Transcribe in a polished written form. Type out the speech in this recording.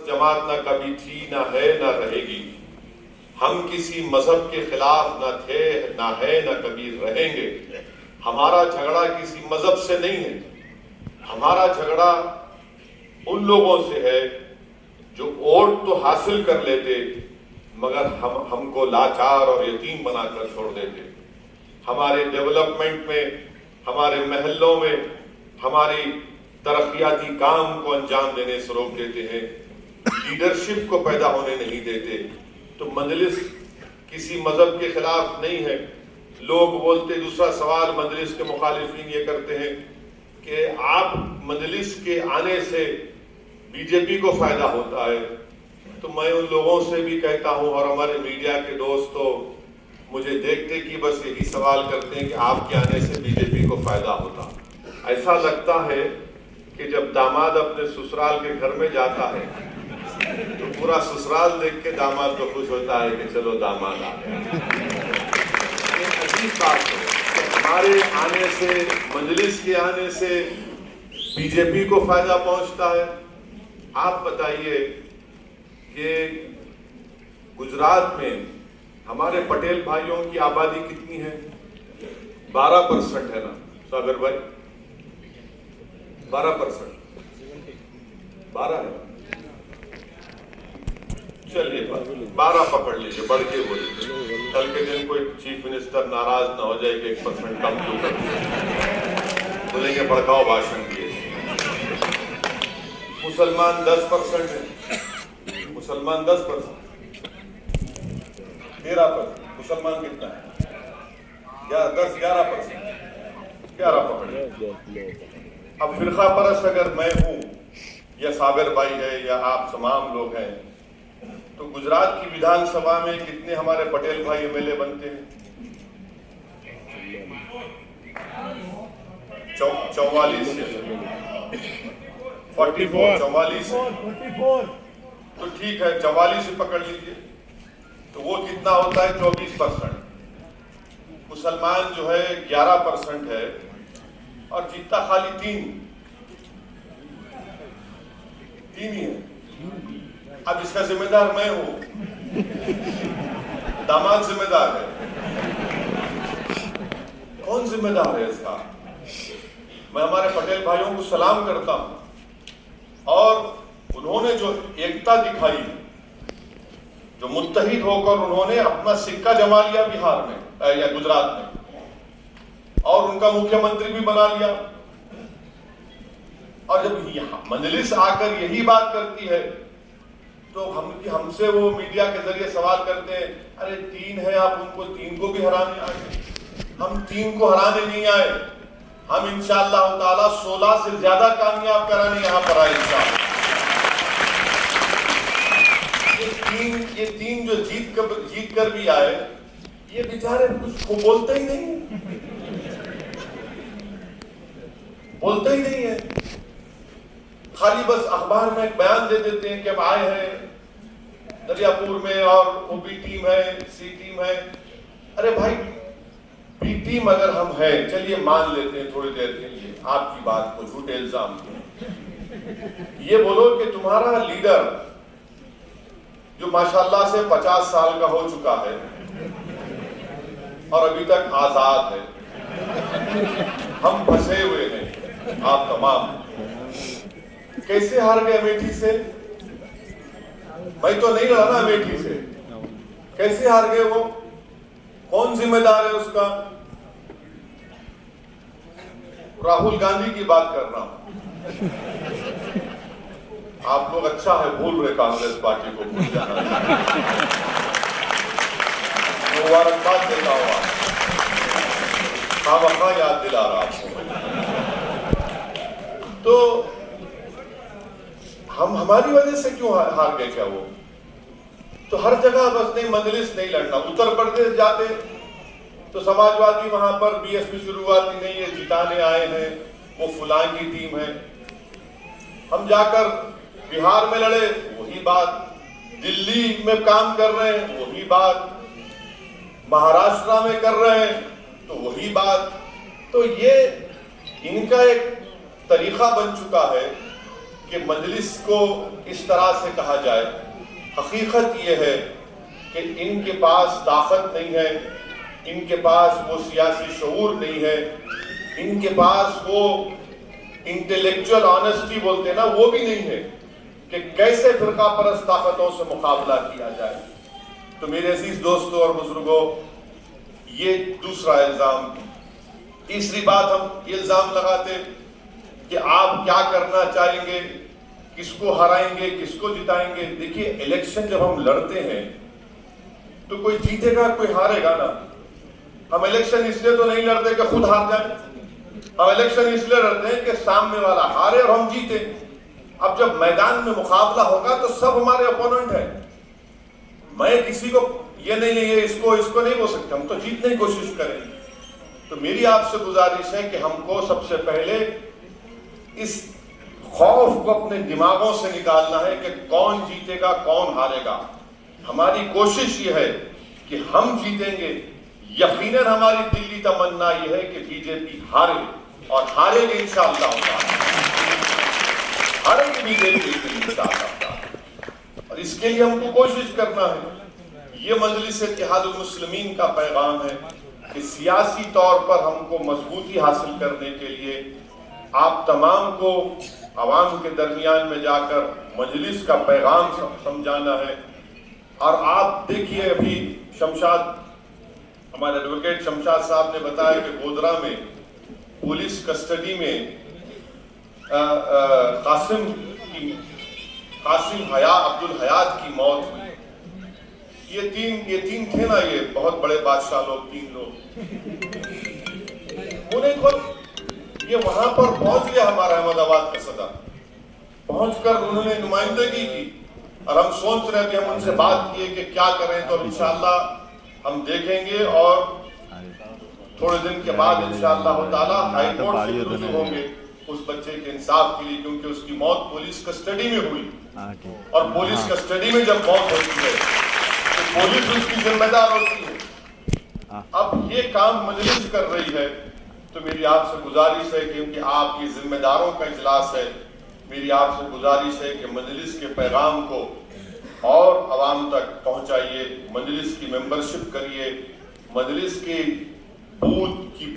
जमात ना कभी थी, ना है, ना रहेगी। हम किसी मजहब के खिलाफ ना थे, ना है, ना कभी रहेंगे। हमारा झगड़ा किसी मजहब से नहीं है, हमारा झगड़ा उन लोगों से है जो वोट तो हासिल कर लेते मगर हमको लाचार और यतीम बनाकर छोड़ देते। हमारे डेवलपमेंट में, हमारे महल्लों में, हमारी तरक्याती काम को अंजाम देने से रोक देते हैं, लीडरशिप को पैदा होने नहीं देते। तो मजलिस किसी मजहब के खिलाफ नहीं है। लोग बोलते, दूसरा सवाल मजलिस के मुखालिफिन ये करते हैं कि आप मजलिस के आने से बीजेपी को फायदा होता है। तो मैं उन लोगों से भी कहता हूं, और हमारे मीडिया के दोस्त तो मुझे देखते कि बस यही सवाल करते हैं कि आपके आने से बीजेपी को फायदा होता। ऐसा लगता है कि जब दामाद अपने ससुराल के घर में जाता है तो पूरा ससुराल देख के दामाद को खुश होता है कि चलो दामाद आ गया। अजीब बात है कि हमारे आने से, मजलिस के आने से बीजेपी को फायदा पहुंचता है। आप बताइए कि गुजरात में हमारे पटेल भाइयों की आबादी कितनी है? 12% है ना सागर भाई? 12% 12 है। चलिए 12 पकड़ लीजिए, बढ़ के बोलिए। कल के दिन कोई चीफ मिनिस्टर नाराज ना हो जाए कि 1% कम क्यों कर दिया, बोलेंगे भड़काऊ भाषण दिए। मुसलमान 10% है, मुसलमान 10%, 13%। मुसलमान कितना है? 11% 11 पकड़े। अब फिरका परस्त अगर मैं हूं या साबिर भाई है या आप तमाम लोग हैं, तो गुजरात की विधानसभा में कितने हमारे पटेल भाई एमएलए बनते हैं? 44 44 तो ठीक है, 44 से पकड़ लीजिए, तो वो कितना होता है? 24%। मुसलमान जो है 11% है और जीतता खाली 3 ही है। अब इसका जिम्मेदार मैं हूं, दामाद जिम्मेदार है। कौन जिम्मेदार है इसका? मैं हमारे पटेल भाइयों को सलाम करता हूं और उन्होंने जो एकता दिखाई, जो मुत्तहिद होकर उन्होंने अपना सिक्का जमा लिया बिहार में या गुजरात में और उनका मुख्यमंत्री भी बना लिया। और जब यहाँ मजलिस आकर यही बात करती है तो हमसे वो मीडिया के जरिए सवाल करते हैं, अरे 3 है, आप उनको 3 को भी हराने आए। हम 3 को हराने नहीं आए, हम इंशाअल्लाह ताला 16 से ज्यादा कामयाब कराने यहाँ पर आए इंशाअल्लाह। ये तीन जो जीत कर भी आए, ये बेचारे कुछ को बोलते ही नहीं है, खाली बस अखबार में एक बयान दे देते हैं कि हम आए हैं दरियापुर में और वो बी टीम है, सी टीम है। अरे भाई, बी टीम अगर हम हैं, चलिए मान लेते हैं थोड़ी देर के लिए आपकी बात को, झूठे इल्जाम को। ये बोलो कि तुम्हारा लीडर जो माशाल्लाह से 50 साल का हो चुका है और अभी तक आजाद है, हम फंसे हुए हैं, आप तमाम कैसे हार गए अमेठी से? मैं तो नहीं रहा ना अमेठी से, कैसे हार गए वो? कौन जिम्मेदार है उसका? राहुल गांधी की बात कर रहा हूं। आप लोग अच्छा है भूल रहे कांग्रेस पार्टी को, भूल जाना। मुबारकबाद देता हूं, आप याद दिला रहा आपको। तो हम हमारी वजह से क्यों हार गए? क्या वो तो हर जगह बस नहीं, मजलिस नहीं लड़ना। उत्तर प्रदेश जाते तो समाजवादी वहां पर बीएसपी शुरुआती नहीं है, जिताने आए हैं, वो फुलां की टीम है। हम जाकर बिहार में लड़े, वही बात। दिल्ली में काम कर रहे हैं, वही बात। महाराष्ट्र में कर रहे हैं तो वही बात। तो ये इनका एक तरीका बन चुका है कि मजलिस को इस तरह से कहा जाए। हकीकत यह है कि इनके पास ताकत नहीं है, इनके पास वो सियासी शऊर नहीं है, इनके पास वो इंटेलेक्चुअल ऑनेस्टी बोलते हैं ना, वो भी नहीं है कि कैसे फिरका परस्त ताकतों से मुकाबला किया जाए। तो मेरे अजीज दोस्तों और बुजुर्गों, ये दूसरा इल्जाम। तीसरी बात, हम ये इल्जाम लगाते कि आप क्या करना चाहेंगे, किसको हराएंगे, किसको जिताएंगे। देखिए, इलेक्शन जब हम लड़ते हैं तो कोई जीतेगा कोई हारेगा ना। हम इलेक्शन इसलिए तो नहीं लड़ते कि खुद हार जाए, हम इलेक्शन इसलिए लड़ते हैं कि सामने वाला हारे और हम जीते। अब जब मैदान में मुकाबला होगा तो सब हमारे अपोनेंट है। मैं किसी को ये नहीं है, ये इसको नहीं बोल सकते, हम तो जीतने की कोशिश करेंगे। तो मेरी आपसे गुजारिश है कि हमको सबसे पहले इस खौफ को अपने दिमागों से निकालना है कि कौन जीतेगा कौन हारेगा। हमारी कोशिश ये है कि हम जीतेंगे। यकीनन हमारी दिली तमन्ना यह है कि बीजेपी हारे और हारेगी इंशाअल्लाह, हारेगी बीजेपी इंशाअल्लाह। और इसके लिए हमको कोशिश करना है। ये मजलिस इत्तेहादुल मुस्लिमीन का पैगाम है कि सियासी तौर पर हमको मजबूती हासिल करने के लिए आप तमाम को अवाम के दरमियान में जाकर मजलिस का पैगाम समझाना है। और आप देखिए, अभी शमशाद, हमारे एडवोकेट शमशाद साहब ने बताया कि गोधरा में पुलिस कस्टडी में कासिम अब्दुल हयात की मौत हुई। ये तीन थे ना, ये बहुत बड़े बादशाह लोग, 3 लोग। उन्हें खुद ये वहां पर पहुंच गया हमारा अहमदाबाद का सदर, पहुंचकर उन्होंने नुमाइंदगी की। और हम सोच रहे थे, हम उनसे बात किए कि क्या करें, तो इंशाअल्लाह हम देखेंगे। और थोड़े दिन के बाद इंशाअल्लाह ताला हाईकोर्ट से रुजू होंगे उस बच्चे के इंसाफ के लिए, क्योंकि उसकी मौत पुलिस कस्टडी में हुई। और पुलिस कस्टडी में जब मौत होती है तो पुलिस उसकी जिम्मेदार होती है। अब ये काम मजलिस कर रही है, तो मेरी आपसे गुजारिश है, क्योंकि आप ये जिम्मेदारों का इजलास है, मेरी आपसे गुजारिश है कि मजलिस के पैगाम को और अवाम तक पहुंचाइए, मजलिस की मेंबरशिप करिए, मजलिस की बूथ की